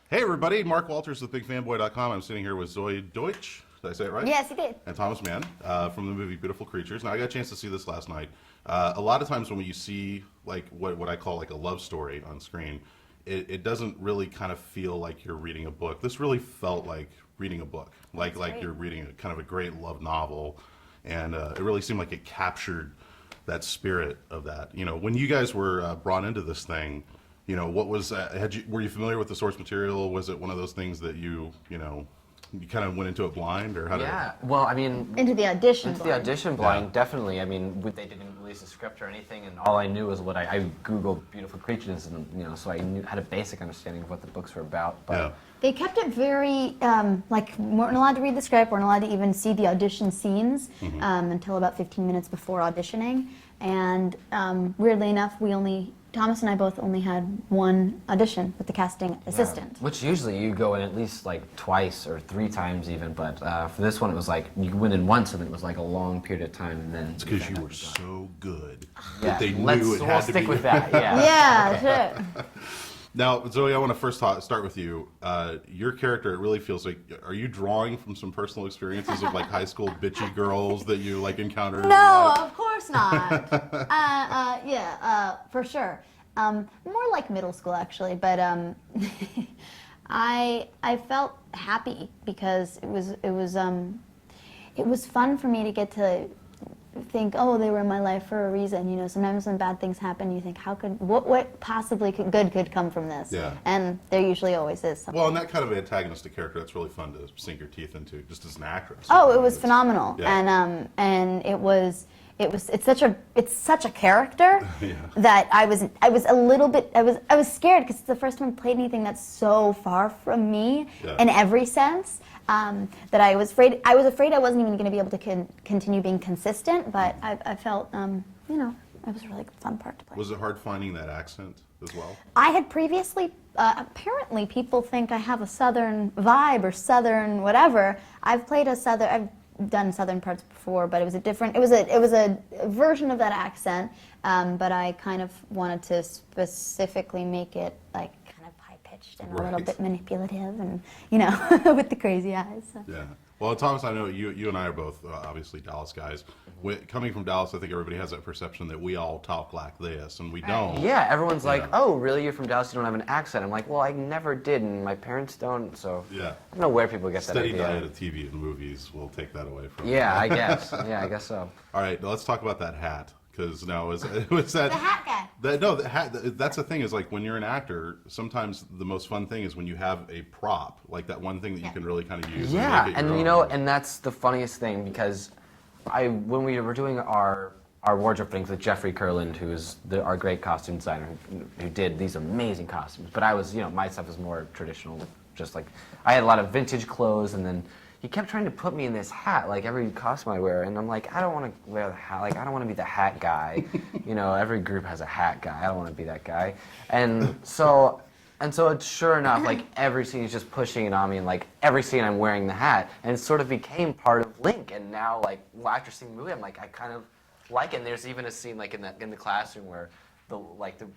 Hey everybody, Mark Walters with BigFanboy.com. I'm sitting here with Zoey Deutch. Did I say it right? Yes, you did. And Thomas Mann from the movie Beautiful Creatures. Now I got a chance to see this last night. A lot of times when you see like what I call like a love story on screen, it doesn't really kind of feel like you're reading a book. This really felt like reading a book, like you're reading a kind of a great love novel, and it really seemed like it captured that spirit of that. You know, when you guys were brought into this thing. You know, what was were you familiar with the source material? Was it one of those things that you kind of went into it blind, or how? Yeah, well, I mean, Into the audition into blind. the audition blind, Yeah. definitely. I mean, they didn't release a script or anything, and all I knew was what I googled "beautiful creatures," and so I had a basic understanding of what the books were about. But Yeah. They kept it very, like, we weren't allowed to read the script, weren't allowed to even see the audition scenes until about 15 minutes before auditioning. And weirdly enough, Thomas and I both only had one audition with the casting assistant. which usually you go in at least like twice or 3 times even, but for this one it was like you went in once and it was like a long period of time, and then It's because you were so good yeah. that they knew it We'll had to stick be. with that. Yeah. Yeah, sure. Now, Zoe, I want to first start with you. Your character, it really feels like, are you drawing from some personal experiences of like high school bitchy girls that you like encountered? in No, life? of course not. For sure. More like middle school, actually. But I felt happy because it was fun for me to get to think, oh, they were in my life for a reason. You know, sometimes when bad things happen, you think, what possibly good could come from this? Yeah. And there usually always is something. Well, and that kind of antagonistic character, that's really fun to sink your teeth into, just as an actress. Oh, it was phenomenal, Yeah. and it's such a character Yeah. that I was scared because it's the first time I played anything that's so far from me Yeah. in every sense that I was afraid I wasn't even going to be able to continue being consistent. But I felt it was a really fun part to play. Was it hard finding that accent as well? I had previously, apparently people think I have a southern vibe or southern whatever. I've done southern parts before, but it was a version of that accent, but I kind of wanted to specifically make it like kind of high-pitched and a little Right. bit manipulative and, with the crazy eyes. So. Yeah. Well, Thomas, I know you and I are both obviously Dallas guys. Coming from Dallas, I think everybody has that perception that we all talk like this, and we don't. Yeah, everyone's like, Yeah. "Oh, really? You're from Dallas? You don't have an accent?" I'm like, "Well, I never did, and my parents don't." So Yeah. I don't know where people get Steady that idea. diet of TV and movies will take that away from Yeah, I guess. Yeah, I guess so. All right, now let's talk about that hat. Because now was that The hat guy. the hat. That's the thing is like when you're an actor, sometimes the most fun thing is when you have a prop, like that one thing that you can really kind of use. Yeah, and make it and your own. and that's the funniest thing because when we were doing our wardrobe things with Jeffrey Kurland, who is our great costume designer, who did these amazing costumes. But I was, my stuff is more traditional, just like I had a lot of vintage clothes, and then he kept trying to put me in this hat, like every costume I wear, and I'm like, I don't want to wear the hat, like I don't want to be the hat guy. Every group has a hat guy. I don't want to be that guy, and so it's sure enough, like every scene is just pushing it on me, and like every scene I'm wearing the hat, and it sort of became part of Link. And now, like after seeing the movie, I'm like, I kind of like it. And there's even a scene like in the classroom where the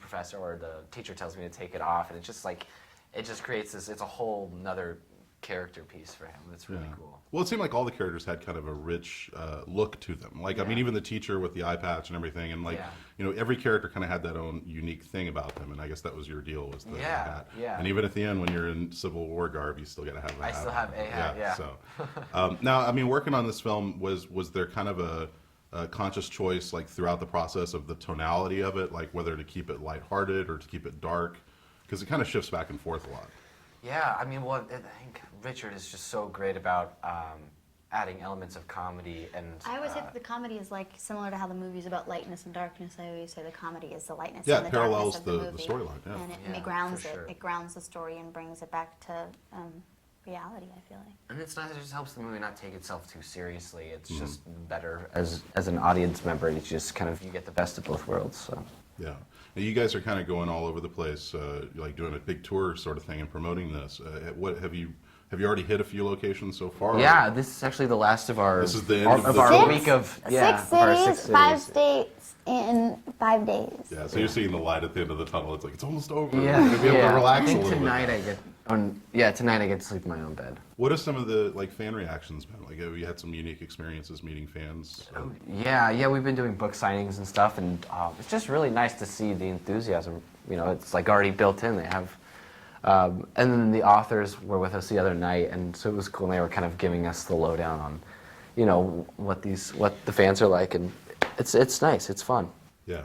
professor or the teacher tells me to take it off, and it's just like it just creates this. It's a whole another character piece for him. It's really cool. Well, it seemed like all the characters had kind of a rich look to them. Like, I mean, even the teacher with the eye patch and everything, and like, every character kind of had that own unique thing about them. And I guess that was your deal, was the hat. Yeah. And even at the end, when you're in Civil War garb, you still got to have that. I still have a hat. Yeah. So, now, I mean, working on this film, was there kind of a conscious choice, like throughout the process of the tonality of it, like whether to keep it lighthearted or to keep it dark, because it kind of shifts back and forth a lot. Yeah, I mean, well, I think Richard is just so great about adding elements of comedy and. I always say that the comedy is like similar to how the movie's about lightness and darkness. I always say the comedy is the lightness Yeah, and the it parallels darkness of the movie. storyline. Yeah. And it grounds for it. sure. It grounds the story and brings it back to reality, I feel like. And it's nice. It just helps the movie not take itself too seriously. It's just better as an audience member. You just kind of you get the best of both worlds. So. Yeah. Now, you guys are kind of going all over the place, like doing a big tour sort of thing and promoting this. What have you already hit a few locations so far? Yeah, this is actually the last of our. This is the end of the our tour? week of 6 of our cities, 6 5 cities. states in 5 days. Yeah, so you're seeing the light at the end of the tunnel. It's like, it's almost over. Yeah, You're going to be able to relax I a think little tonight bit. I get Yeah, tonight I get to sleep in my own bed. What have some of the like fan reactions been? Like, have you had some unique experiences meeting fans? Yeah, we've been doing book signings and stuff, and it's just really nice to see the enthusiasm. You know, it's like already built in. They have, and then the authors were with us the other night, and so it was cool. And they were kind of giving us the lowdown on, you know, what the fans are like, and it's nice. It's fun. Yeah,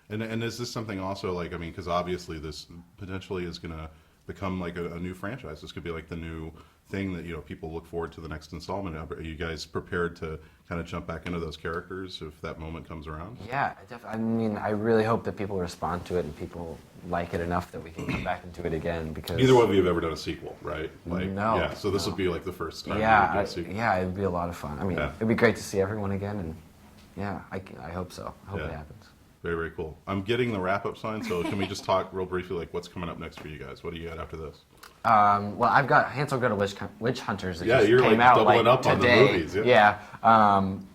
and is this something also like, I mean, because obviously this potentially is going to become like a new franchise. This could be like the new thing that, you know, people look forward to the next installment. Are you guys prepared to kind of jump back into those characters if that moment comes around? Yeah, I mean, I really hope that people respond to it and people like it enough that we can come back and do it again, because Neither one of you have ever done a sequel, right? Like, No, yeah, so this no. would be like the first time. you yeah, do a sequel. yeah, it'd be a lot of fun. I mean, Yeah. it'd be great to see everyone again, and yeah, I hope so. I hope Yeah. it happens. Very, very cool. I'm getting the wrap-up sign, so can we just talk real briefly, like what's coming up next for you guys? What do you got after this? Well, I've got Hansel Gretel Witch Hunters that Yeah, just you're, came like, out doubling like up on the today. movies, yeah.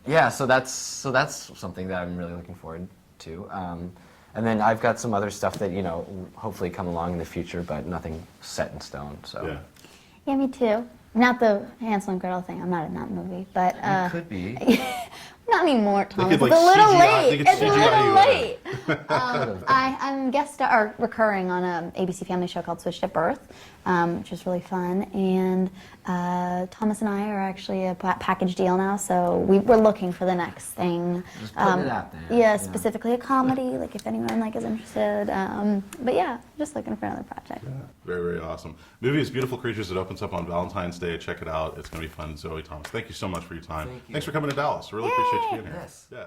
Yeah. So that's something that I'm really looking forward to. And then I've got some other stuff that, you know, hopefully come along in the future, but nothing set in stone. So Yeah. Yeah, me too. Not the Hansel and Gretel thing. I'm not in that movie, but it could be. not anymore, Tom. could, It's like, a little CGI late. they could It's a CGI little you in. late. I'm guest star or recurring on a ABC Family show called Switched at Birth, which is really fun. And Thomas and I are actually a package deal now, so we're looking for the next thing. Just putting it out there. Yeah, specifically a comedy, like if anyone like is interested. But yeah, just looking for another project. Yeah, very, very awesome. Movie is Beautiful Creatures. It opens up on Valentine's Day. Check it out. It's going to be fun. Zoey, Thomas, thank you so much for your time. Thank you. Thanks for coming to Dallas. Really appreciate you being here. Yes. Yeah.